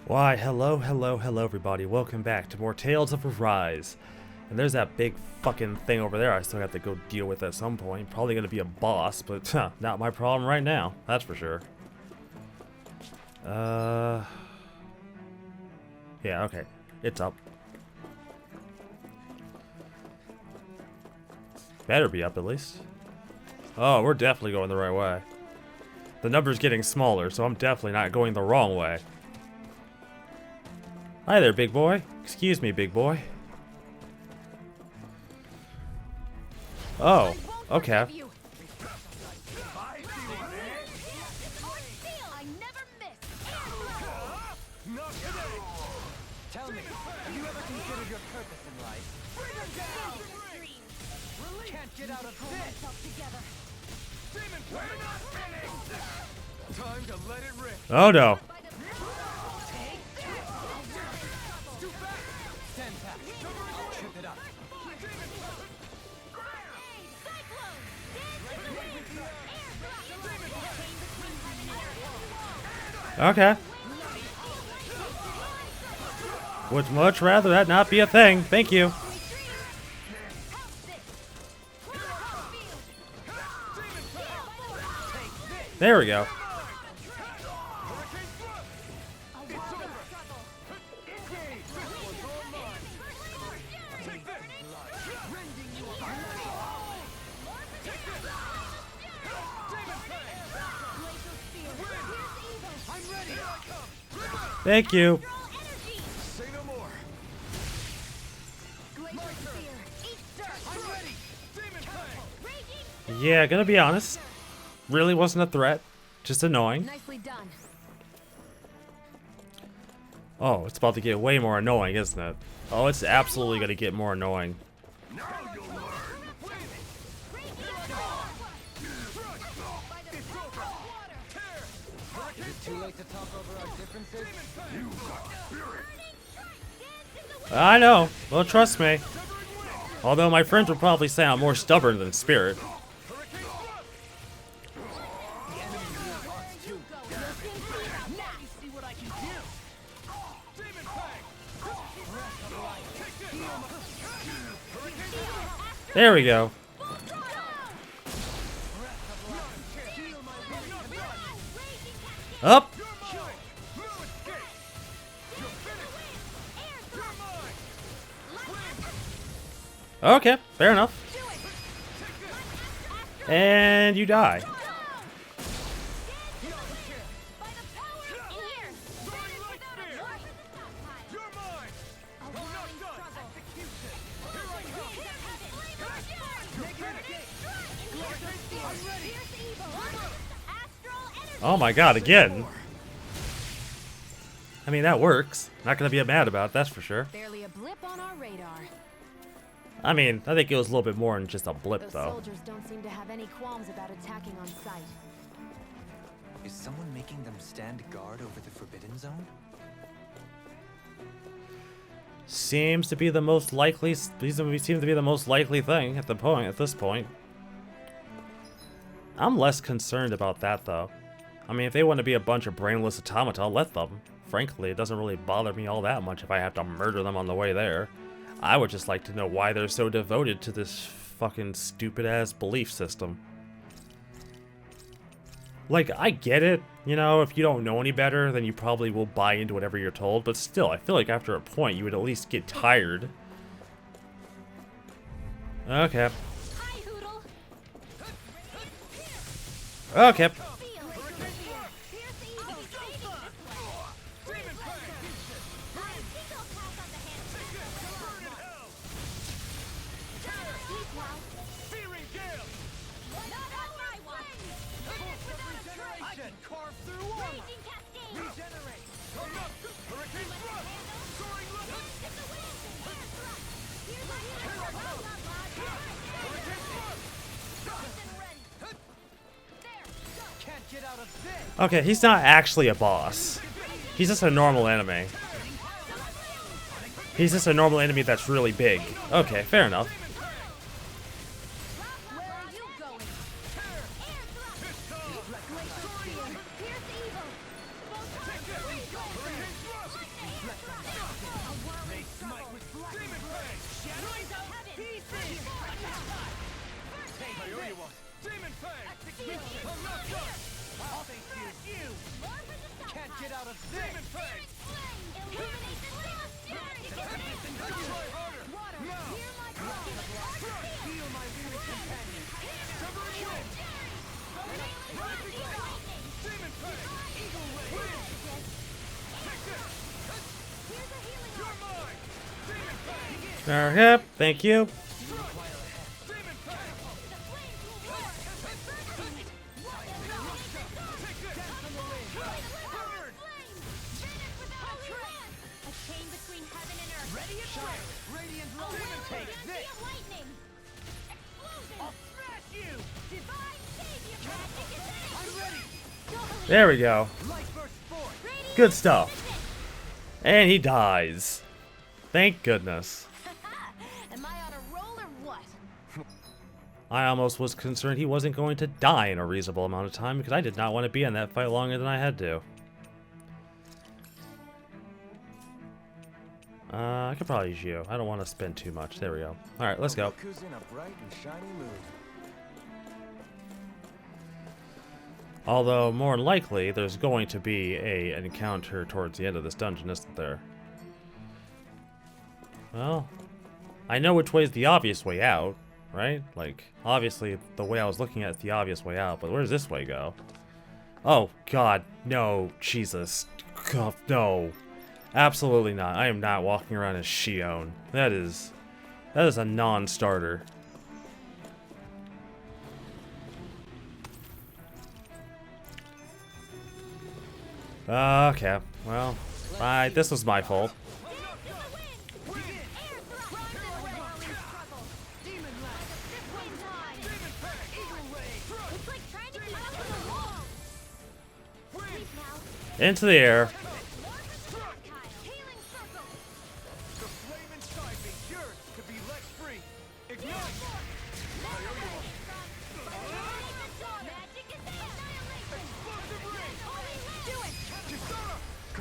Why, hello everybody. Welcome back to more Tales of Arise. And there's that big fucking thing over there I still have to go deal with at some point. Probably gonna be a boss, but not my problem right now, that's for sure. Yeah, okay. It's up. Better be up at least. Oh, we're definitely going the right way. The number's getting smaller, so I'm definitely not going the wrong way. Hi there, big boy. Excuse me, big boy. Oh, okay. Tell me, have you ever considered your purpose in life? Can't get out of this! Time to let it rip! Oh no. Stand back. I'll trip it up. Okay. Would much rather that not be a thing. Thank you. There we go. Thank you. Say no more. Yeah, gonna be honest. Really wasn't a threat. Just annoying. Nicely done. Oh, it's about to get way more annoying, isn't it? Oh, it's absolutely gonna get more annoying. Too late to talk over our differences? I know. Well, trust me. Although my friends would probably say I'm more stubborn than Spirit. There we go. Up. Okay, fair enough. And you die. Oh my god, again. I mean, that works. Not gonna be mad about it, that's for sure. Barely a blip on our radar. I mean, I think it was a little bit more than just a blip, Those though. soldiers don't seem to have any qualms about attacking on sight. Is someone making them stand guard over the Forbidden Zone? Seems to be the most likely. Seems to be the most likely thing at this point. I'm less concerned about that, though. I mean, if they want to be a bunch of brainless automata, let them. Frankly, it doesn't really bother me all that much if I have to murder them on the way there. I would just like to know why they're so devoted to this fucking stupid-ass belief system. Like, I get it, you know, if you don't know any better, then you probably will buy into whatever you're told, but still, I feel like after a point, you would at least get tired. Okay. Okay. Okay, he's not actually a boss. He's just a normal enemy. He's just a normal enemy that's really big. Okay, fair enough. Yep, thank you. There we go. Good stuff. And he dies. Thank goodness. Am I on a roll or what? I almost was concerned he wasn't going to die in a reasonable amount of time because I did not want to be in that fight longer than I had to. I could probably use you. I don't want to spend too much. There we go. Alright, let's go. Look who's in a bright and shiny mood. Although, more than likely, there's going to be an encounter towards the end of this dungeon, isn't there? Well, I know which way is the obvious way out, right? Like, obviously, the way I was looking at is the obvious way out, but where does this way go? Oh, God, no, Jesus. God, no. Absolutely not. I am not walking around as Shion. That is a non-starter. Okay, well, this was my fault. Into the air.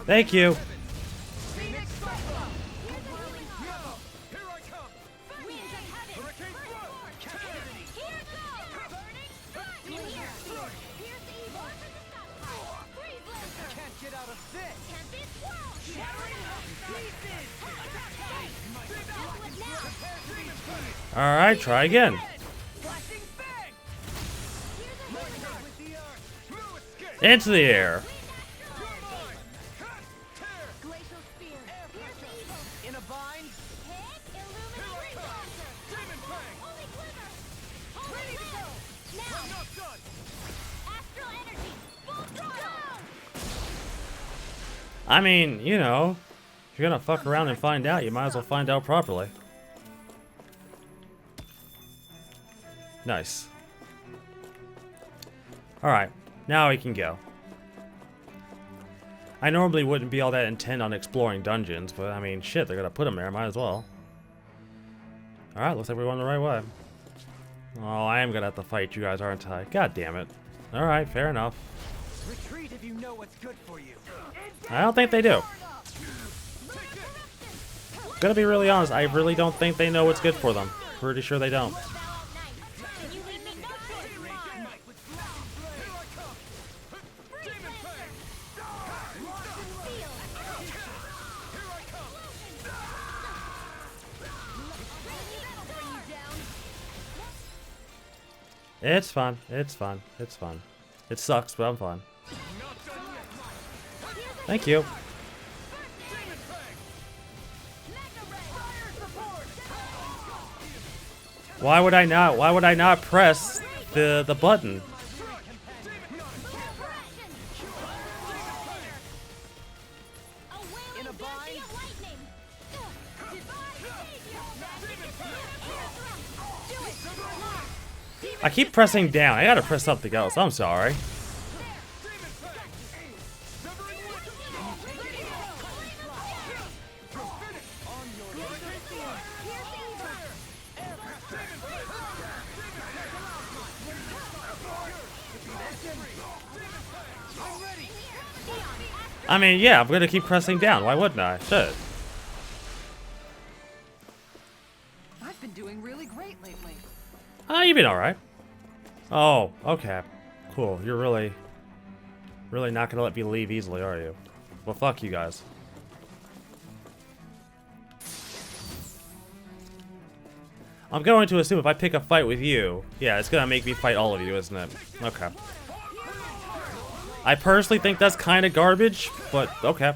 Thank you. Alright, try again. Into the air. I mean, you know, if you're gonna fuck around and find out, you might as well find out properly. Nice. Alright, now we can go. I normally wouldn't be all that intent on exploring dungeons, but I mean, shit, they're gonna put them there, might as well. Alright, looks like we're going the right way. Oh, I am gonna have to fight you guys, aren't I? God damn it. Alright, fair enough. Retreat if you know what's good for you. I don't think they do. Gonna be really honest, I really don't think they know what's good for them. Pretty sure they don't. It's fun. It's fun. It's fun. It sucks, but I'm fine. Thank you. Why would I not? Why would I not press the button? I keep pressing down. I gotta press something else. I'm sorry. I mean, yeah, I'm gonna keep pressing down. Why wouldn't I? Shit. I've been doing really great lately. You've been alright. Oh, okay. Cool. You're really not gonna let me leave easily, are you? Well, fuck you guys. I'm going to assume if I pick a fight with you, yeah, it's gonna make me fight all of you, isn't it? Okay. I personally think that's kind of garbage, but okay.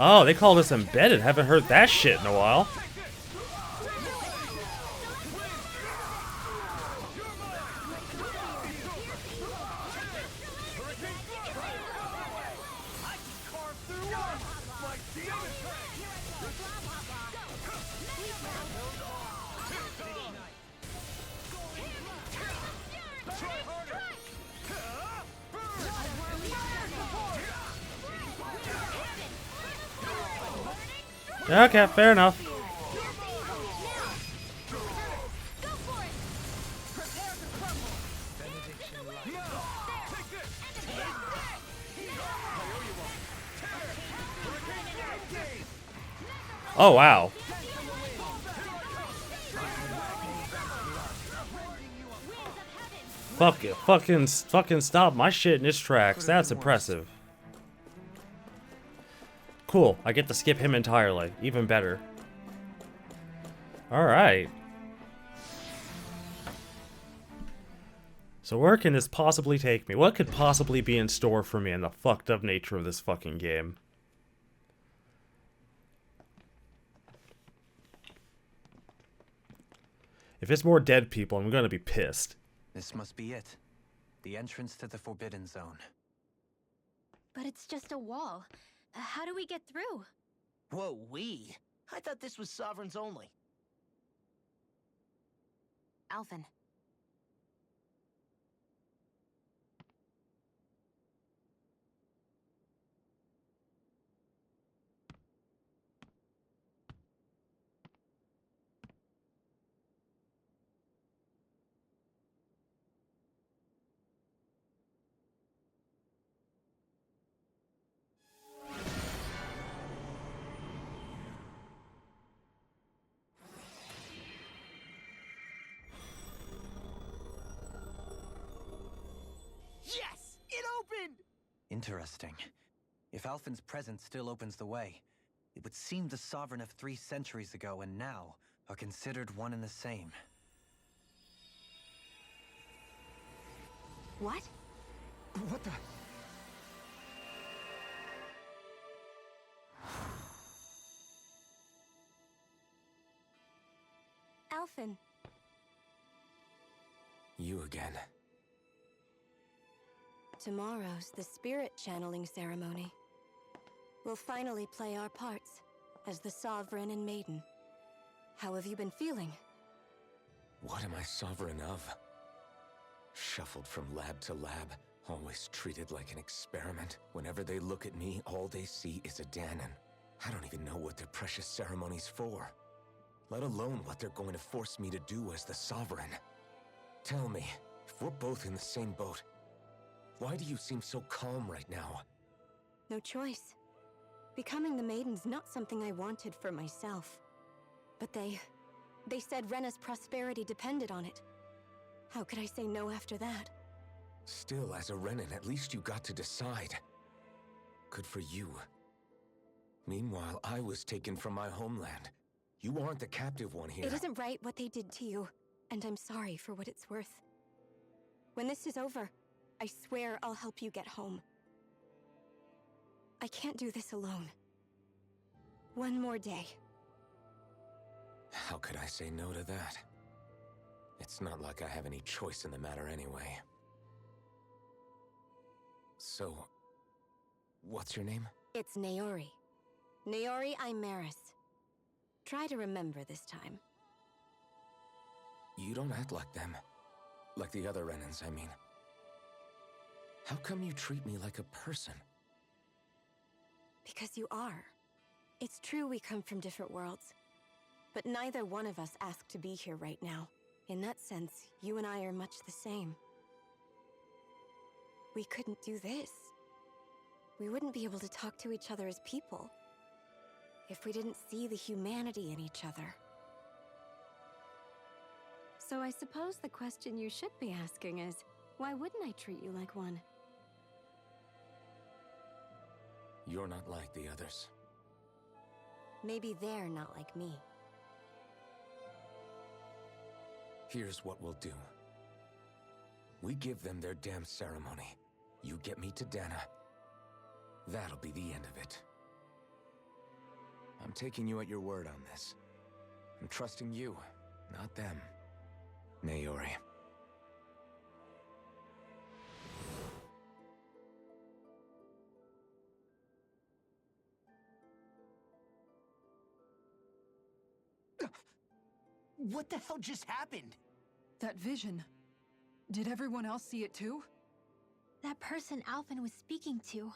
Oh, they call this embedded. Haven't heard that shit in a while. Okay, fair enough. Oh, wow. Fuck it. Fucking stop my shit in its tracks. That's impressive. Cool. I get to skip him entirely. Even better. Alright. So where can this possibly take me? What could possibly be in store for me in the fucked up nature of this fucking game? If it's more dead people, I'm gonna be pissed. This must be it. The entrance to the Forbidden Zone. But it's just a wall. How do we get through? Whoa, we? I thought this was Sovereigns only. Alphen. Yes! It opened! Interesting. If Alphen's presence still opens the way, it would seem the Sovereign of 3 centuries ago and now are considered one and the same. What? What the? Alphen. You again. Tomorrow's the spirit channeling ceremony. We'll finally play our parts as the Sovereign and Maiden. How have you been feeling? What am I sovereign of? Shuffled from lab to lab, always treated like an experiment. Whenever they look at me, all they see is a Danon. I don't even know what their precious ceremony's for, let alone what they're going to force me to do as the Sovereign. Tell me, if we're both in the same boat, why do you seem so calm right now? No choice. Becoming the Maiden's not something I wanted for myself. But they said Rena's prosperity depended on it. How could I say no after that? Still, as a Renan, at least you got to decide. Good for you. Meanwhile, I was taken from my homeland. You aren't the captive one here. It isn't right what they did to you, and I'm sorry for what it's worth. When this is over, I swear I'll help you get home. I can't do this alone. One more day. How could I say no to that? It's not like I have any choice in the matter anyway. So, what's your name? It's Naori. Naori Imaris. Try to remember this time. You don't act like them. Like the other Renans, I mean. How come you treat me like a person? Because you are. It's true we come from different worlds. But neither one of us asked to be here right now. In that sense, you and I are much the same. We couldn't do this. we wouldn't be able to talk to each other as people if we didn't see the humanity in each other. So I suppose the question you should be asking is, why wouldn't I treat you like one? You're not like the others. Maybe they're not like me. Here's what we'll do. We give them their damn ceremony. You get me to Dana. That'll be the end of it. I'm taking you at your word on this. I'm trusting you, not them. Naori. What the hell just happened? That vision. Did everyone else see it too? That person Alphen was speaking to,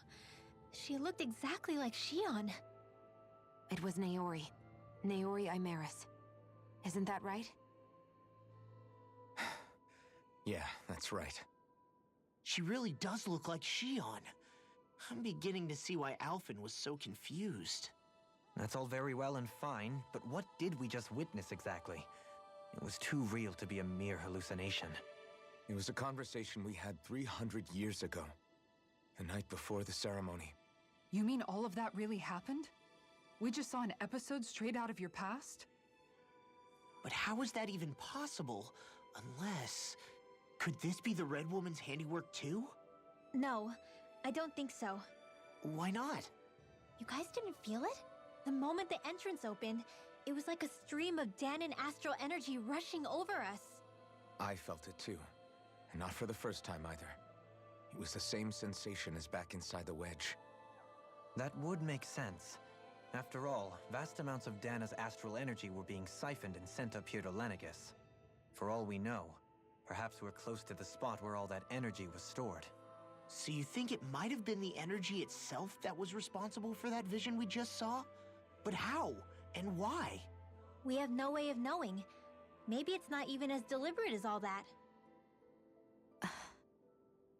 she looked exactly like Shion. It was Naori. Naori Imaris. Isn't that right? Yeah, that's right. She really does look like Shion. I'm beginning to see why Alphen was so confused. That's all very well and fine, but what did we just witness exactly? It was too real to be a mere hallucination. It was a conversation we had 300 years ago. The night before the ceremony. You mean all of that really happened? We just saw an episode straight out of your past? But how is that even possible? Unless... Could this be the Red Woman's handiwork too? No, I don't think so. Why not? You guys didn't feel it? The moment the entrance opened, it was like a stream of Danon astral energy rushing over us. I felt it too. And not for the first time either. It was the same sensation as back inside the wedge. That would make sense. After all, vast amounts of Dana's astral energy were being siphoned and sent up here to Lenegus. For all we know, perhaps we're close to the spot where all that energy was stored. So you think it might have been the energy itself that was responsible for that vision we just saw? But how? And why? We have no way of knowing. Maybe it's not even as deliberate as all that.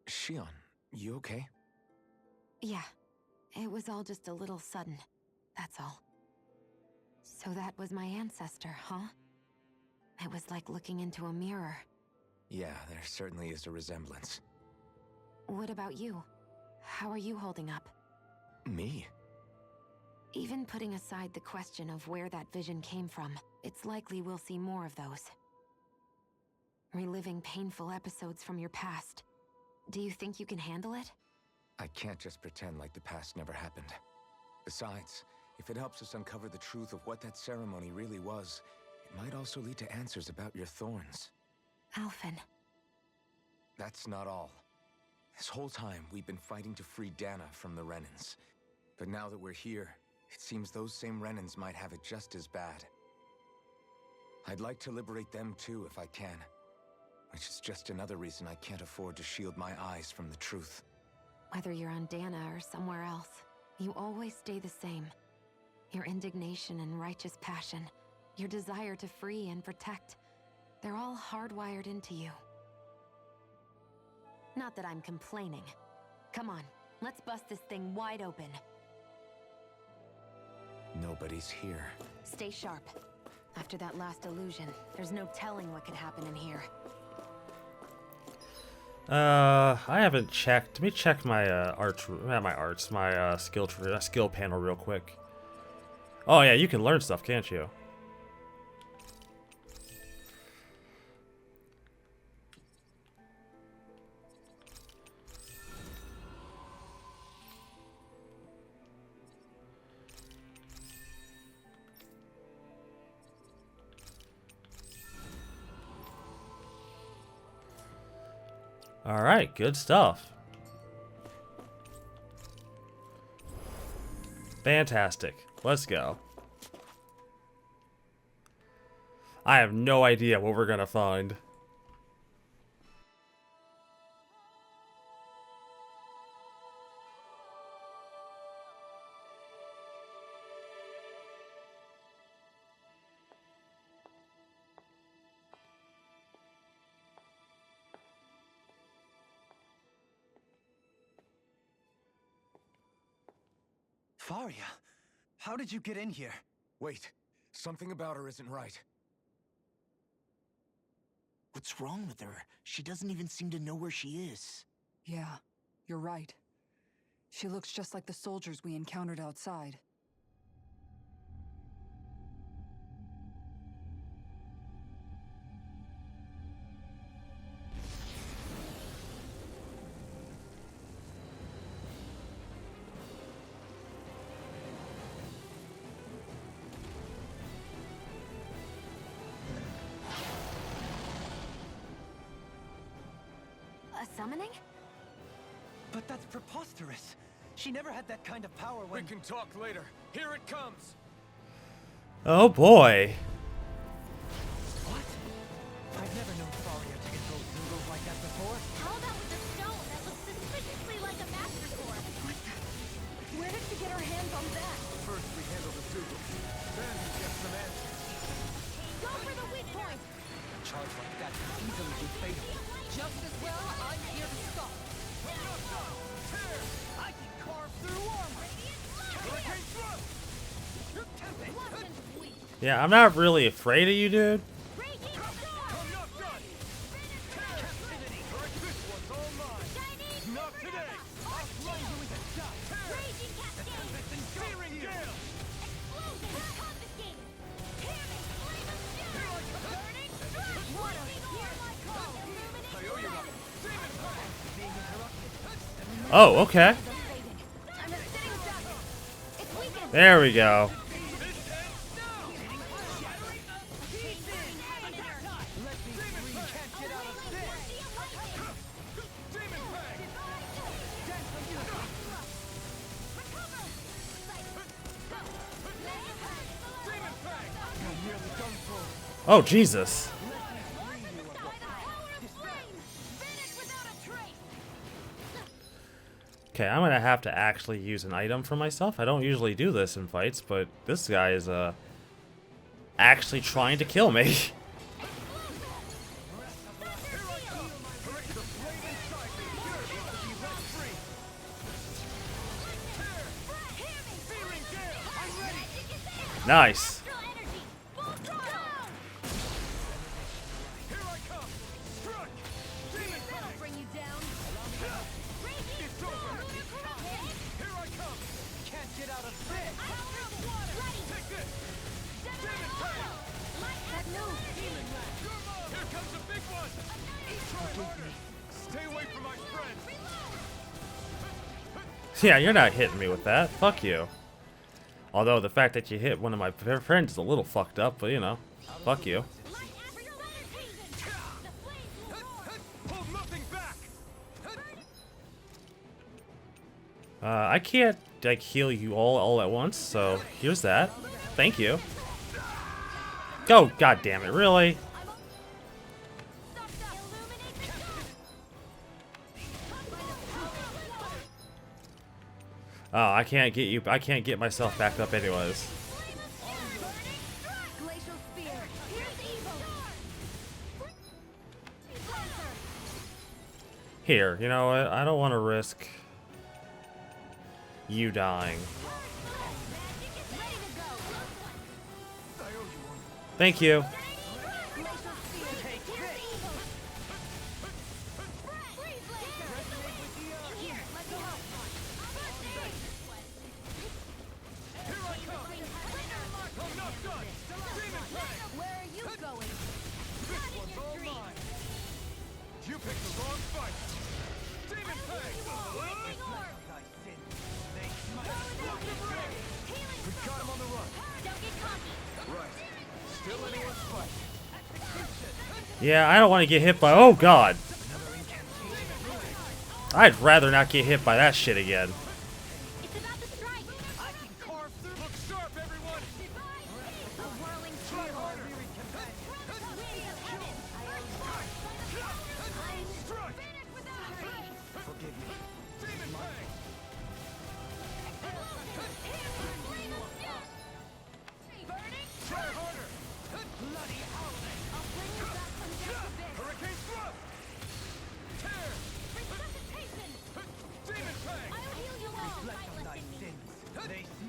Shion, you okay? Yeah. It was all just a little sudden. That's all. So that was my ancestor, huh? It was like looking into a mirror. Yeah, there certainly is a resemblance. What about you? How are you holding up? Me? Even putting aside the question of where that vision came from, it's likely we'll see more of those. Reliving painful episodes from your past. Do you think you can handle it? I can't just pretend like the past never happened. Besides, if it helps us uncover the truth of what that ceremony really was, it might also lead to answers about your thorns. Alphen. That's not all. This whole time, we've been fighting to free Dana from the Renans. But now that we're here, it seems those same Renans might have it just as bad. I'd like to liberate them too if I can. Which is just another reason I can't afford to shield my eyes from the truth. Whether you're on Dana or somewhere else, you always stay the same. Your indignation and righteous passion, your desire to free and protect, they're all hardwired into you. Not that I'm complaining. Come on, let's bust this thing wide open. Nobody's here. Stay sharp. After that last illusion, there's no telling what could happen in here. I haven't checked. Let me check my skill panel real quick. Oh yeah, you can learn stuff, can't you? All right, good stuff. Fantastic. Let's go. I have no idea what we're gonna find. Faria, how did you get in here? Wait, something about her isn't right. What's wrong with her? She doesn't even seem to know where she is. Yeah, you're right. She looks just like the soldiers we encountered outside. A summoning? But that's preposterous. She never had that kind of power We when... can talk later. Here it comes. Oh boy. What? I've never known Faria to control Zungos like that before. How about with the stone that looks suspiciously like a master sword? Where did she get her hands on that? First we handle the Zugos, then we get some answers. Go for the weak point! A charge like that could easily be fatal. Just as well, I'm here to stop. I can carve through armor. You're tempting. Yeah, I'm not really afraid of you, dude. Oh, okay. There we go. Oh, Jesus. Okay, I'm gonna have to actually use an item for myself. I don't usually do this in fights, but this guy is actually trying to kill me. Nice. Yeah, you're not hitting me with that. Fuck you. Although the fact that you hit one of my friends is a little fucked up, but you know, fuck you. I can't like heal you all at once, so here's that. Thank you. Go, god damn it, really? Oh, I can't get you. I can't get myself back up anyways. Here, you know what? I don't want to risk you dying. Thank you. Yeah, I don't want to get hit by... Oh, God. I'd rather not get hit by that shit again.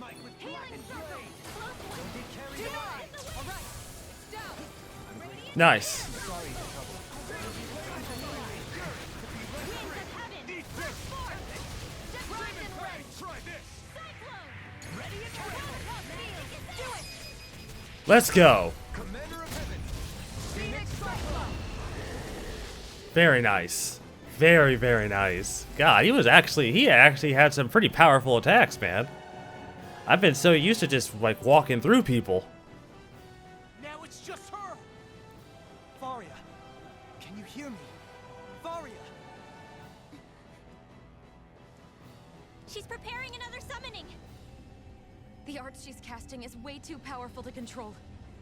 Dynamite with Healing circle! Close one! Don't get carried Yeah, away. in the way! Alright, it's down! Radiant Nice. Sorry to trouble. winds of heaven! Burst forth! Rise and rage! Try this! Cyclone! Radiant field! Do it! Let's go. Commander of Heaven! Phoenix Cyclone! Very nice. Very, very nice. God, he actually had some pretty powerful attacks, man. I've been so used to just, like, walking through people. Now it's just her! Faria, can you hear me? Faria! She's preparing another summoning! The art she's casting is way too powerful to control.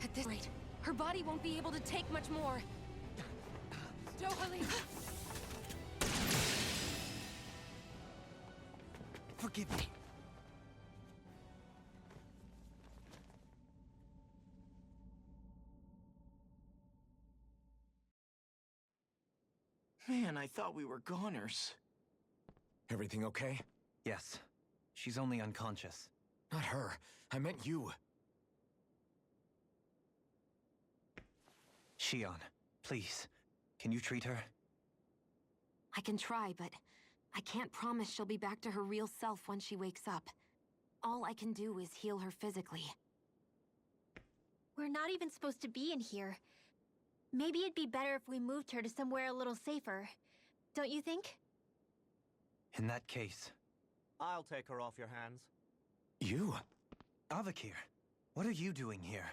At this rate, her body won't be able to take much more. Dohalim! Forgive me. Man, I thought we were goners. Everything okay? Yes. She's only unconscious. Not her. I meant you. Shion, please. Can you treat her? I can try, but I can't promise she'll be back to her real self when she wakes up. All I can do is heal her physically. We're not even supposed to be in here. Maybe it'd be better if we moved her to somewhere a little safer. Don't you think? In that case, I'll take her off your hands. You? Avakir, what are you doing here?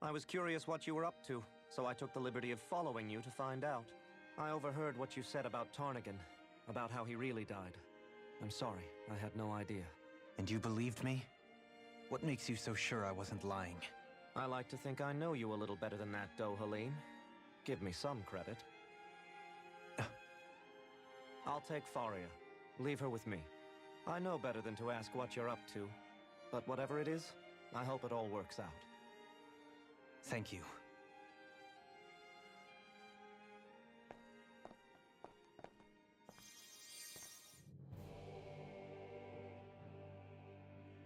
I was curious what you were up to, so I took the liberty of following you to find out. I overheard what you said about Tarnigan, about how he really died. I'm sorry, I had no idea. And you believed me? What makes you so sure I wasn't lying? I like to think I know you a little better than that, Dohalim. Give me some credit. I'll take Faria. Leave her with me. I know better than to ask what you're up to. But whatever it is, I hope it all works out. Thank you.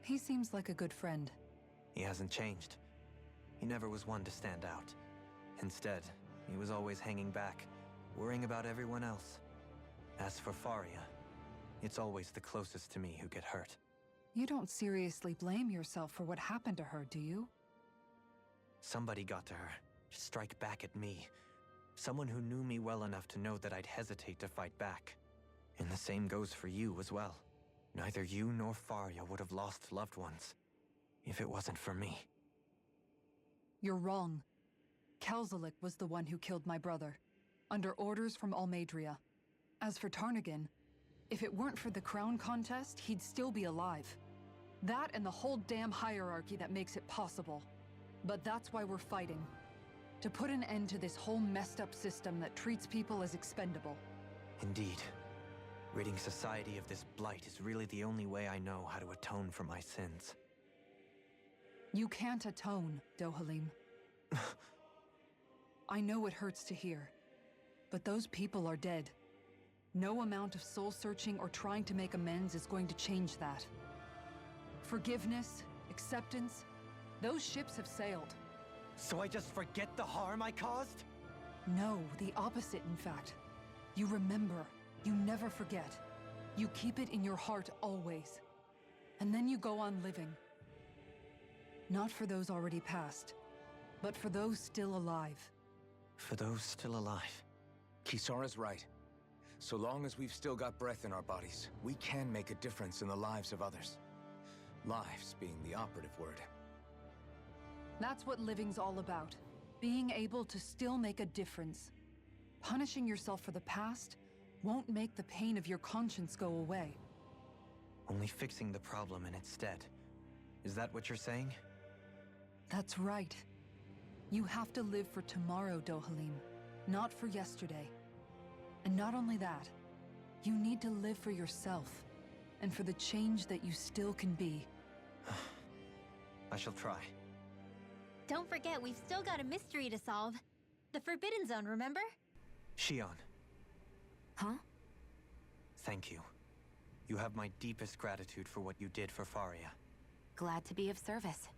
He seems like a good friend. He hasn't changed. He never was one to stand out. Instead, he was always hanging back, worrying about everyone else. As for Faria, it's always the closest to me who get hurt. You don't seriously blame yourself for what happened to her, do you? Somebody got to her, to strike back at me. Someone who knew me well enough to know that I'd hesitate to fight back. And the same goes for you as well. Neither you nor Faria would have lost loved ones if it wasn't for me. You're wrong. Kelzelik was the one who killed my brother, under orders from Almadria. As for Tarnigan, if it weren't for the crown contest, he'd still be alive. That and the whole damn hierarchy that makes it possible. But that's why we're fighting. To put an end to this whole messed up system that treats people as expendable. Indeed. Ridding society of this blight is really the only way I know how to atone for my sins. You can't atone, Dohalim. I know it hurts to hear, but those people are dead. No amount of soul-searching or trying to make amends is going to change that. Forgiveness, acceptance, those ships have sailed. So I just forget the harm I caused? No, the opposite, in fact. You remember. You never forget. You keep it in your heart always. And then you go on living. Not for those already past, but for those still alive. For those still alive. Kisara's right. So long as we've still got breath in our bodies, we can make a difference in the lives of others. Lives being the operative word. That's what living's all about. Being able to still make a difference. Punishing yourself for the past won't make the pain of your conscience go away. Only fixing the problem in its stead. Is that what you're saying? That's right. You have to live for tomorrow, Dohalim, not for yesterday. And not only that, you need to live for yourself, and for the change that you still can be. I shall try. Don't forget, we've still got a mystery to solve. The Forbidden Zone, remember? Shion, Huh? thank you. You have my deepest gratitude for what you did for Faria. glad to be of service.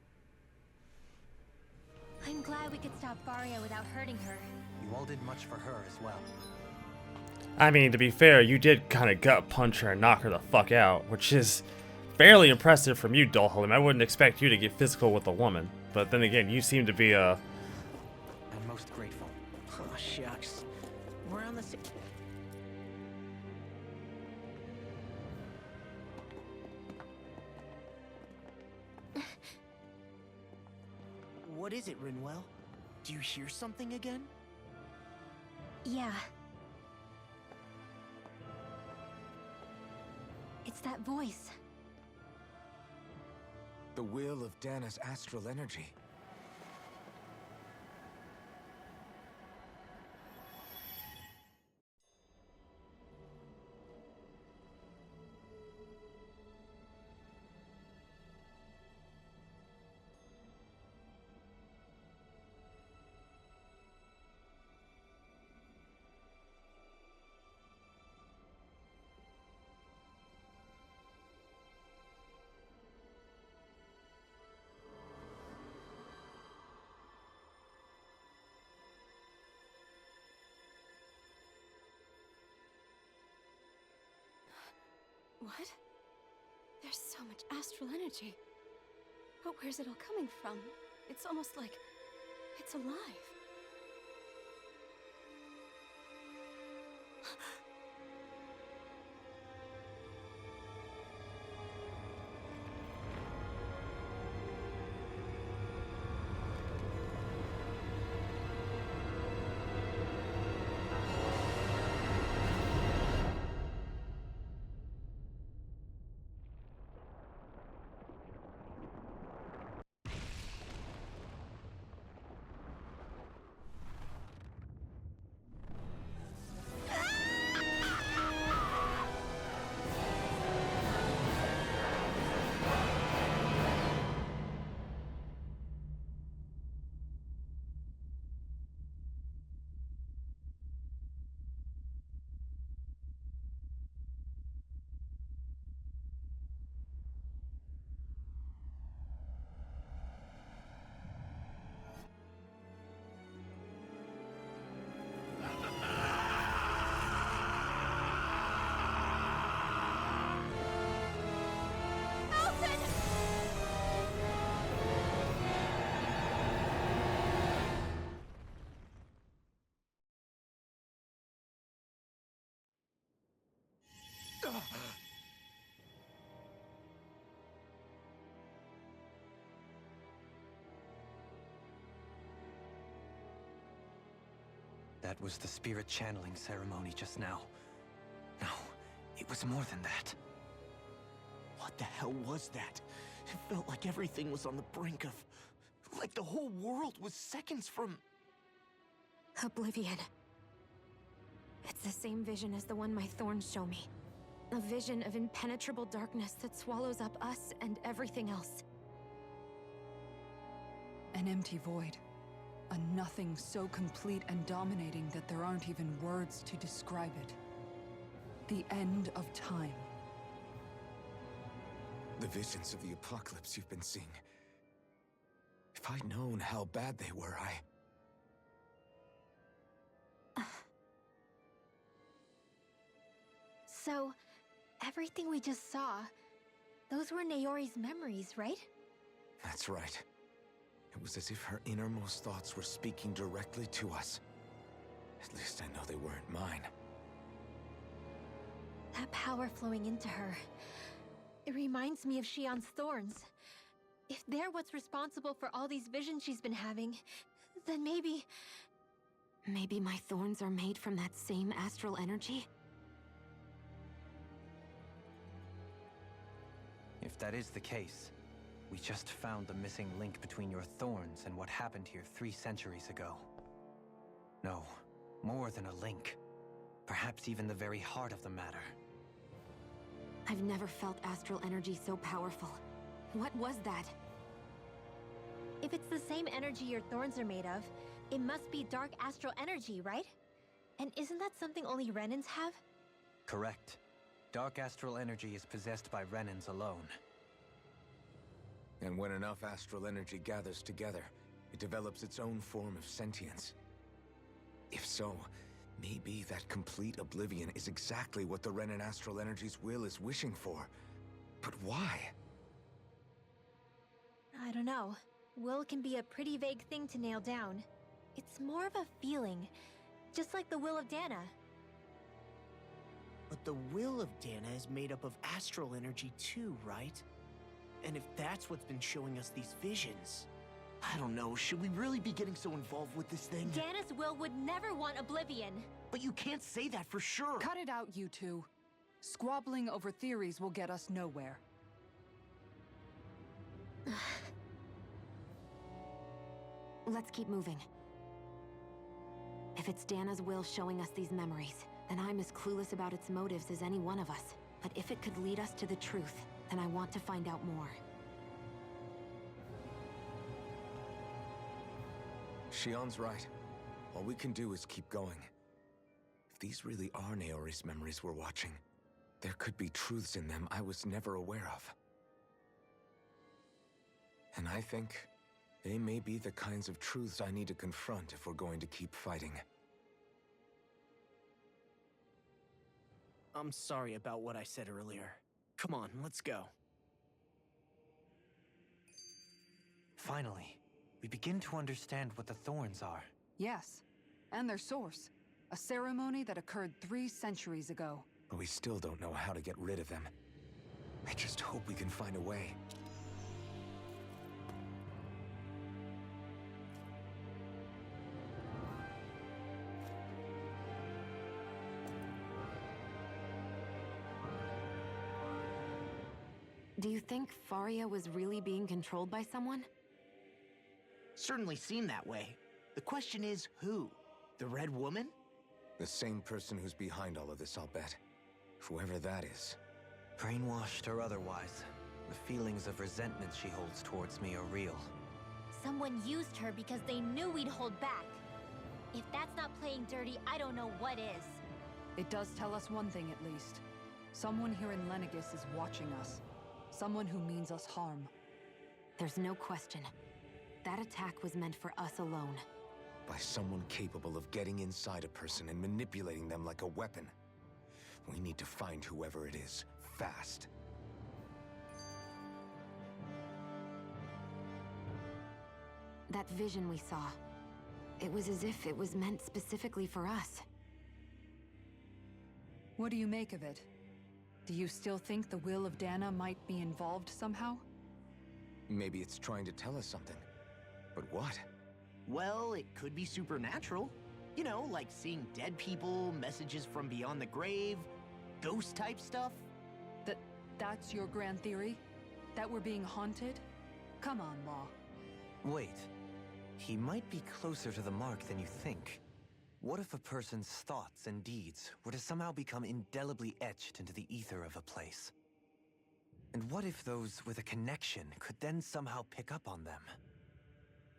I'm glad we could stop Varia without hurting her. You all did much for her as well. I mean, to be fair, you did kind of gut punch her and knock her the fuck out, which is fairly impressive from you, Dulhalim. I wouldn't expect you to get physical with a woman. But then again, you seem to be I'm most grateful. Oh, shucks. We're on the same... What is it, Rinwell? Do you hear something again? Yeah. It's that voice. The will of Dana's astral energy. What? There's so much astral energy. But where's it all coming from? It's almost like it's alive. That was the spirit channeling ceremony just now. No, it was more than that. What the hell was that? It felt like everything was on the brink of... like the whole world was seconds from... Oblivion. It's the same vision as the one my thorns show me. A vision of impenetrable darkness that swallows up us and everything else. An empty void. A nothing so complete and dominating that there aren't even words to describe it. The end of time. The visions of the apocalypse you've been seeing. If I'd known how bad they were, So, everything we just saw, those were Naori's memories, right? That's right. It was as if her innermost thoughts were speaking directly to us. At least I know they weren't mine. That power flowing into her. It reminds me of Shion's thorns. If they're what's responsible for all these visions she's been having, then maybe... Maybe my thorns are made from that same astral energy? If that is the case, we just found the missing link between your thorns and what happened here 3 centuries ago. No, more than a link. Perhaps even the very heart of the matter. I've never felt astral energy so powerful. What was that? If it's the same energy your thorns are made of, it must be dark astral energy, right? And isn't that something only Renans have? Correct. Dark astral energy is possessed by Renans alone. And when enough astral energy gathers together, it develops its own form of sentience. If so, maybe that complete oblivion is exactly what the Renin astral energy's will is wishing for. But why? I don't know. Will can be a pretty vague thing to nail down. It's more of a feeling, just like the will of Dana. But the will of Dana is made up of astral energy too, right? And if that's what's been showing us these visions... I don't know, should we really be getting so involved with this thing? Dana's will would never want oblivion. But you can't say that for sure! Cut it out, you two. Squabbling over theories will get us nowhere. Let's keep moving. If it's Dana's will showing us these memories, then I'm as clueless about its motives as any one of us. But if it could lead us to the truth, then I want to find out more. Shion's right. All we can do is keep going. If these really are Naori's memories we're watching, there could be truths in them I was never aware of. And I think they may be the kinds of truths I need to confront if we're going to keep fighting. I'm sorry about what I said earlier. Come on, let's go. Finally, we begin to understand what the thorns are. Yes, and their source. A ceremony that occurred 3 centuries ago. But we still don't know how to get rid of them. I just hope we can find a way. Do you think Faria was really being controlled by someone? Certainly seemed that way. The question is, who? The Red Woman? The same person who's behind all of this, I'll bet. Whoever that is. Brainwashed or otherwise, the feelings of resentment she holds towards me are real. Someone used her because they knew we'd hold back. If that's not playing dirty, I don't know what is. It does tell us one thing at least. Someone here in Lenegis is watching us. Someone who means us harm. There's no question. That attack was meant for us alone. By someone capable of getting inside a person and manipulating them like a weapon. We need to find whoever it is, fast. That vision we saw. It was as if it was meant specifically for us. What do you make of it? Do you still think the will of Dana might be involved somehow? Maybe it's trying to tell us something. But what? Well, it could be supernatural. You know, like seeing dead people, messages from beyond the grave, ghost-type stuff. That's your grand theory? That we're being haunted? Come on, Law. Wait. He might be closer to the mark than you think. What if a person's thoughts and deeds were to somehow become indelibly etched into the ether of a place? And what if those with a connection could then somehow pick up on them?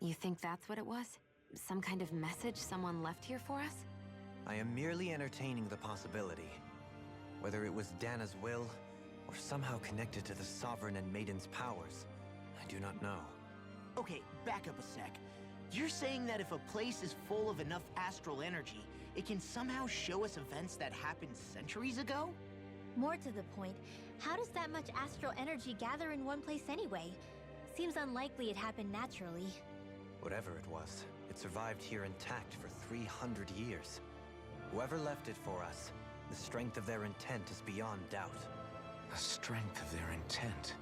You think that's what it was? Some kind of message someone left here for us? I am merely entertaining the possibility. Whether it was Dana's will, or somehow connected to the Sovereign and Maiden's powers, I do not know. Okay, back up a sec. You're saying that if a place is full of enough astral energy, it can somehow show us events that happened centuries ago? More to the point, how does that much astral energy gather in one place anyway? Seems unlikely it happened naturally. Whatever it was, it survived here intact for 300 years. Whoever left it for us, the strength of their intent is beyond doubt. The strength of their intent.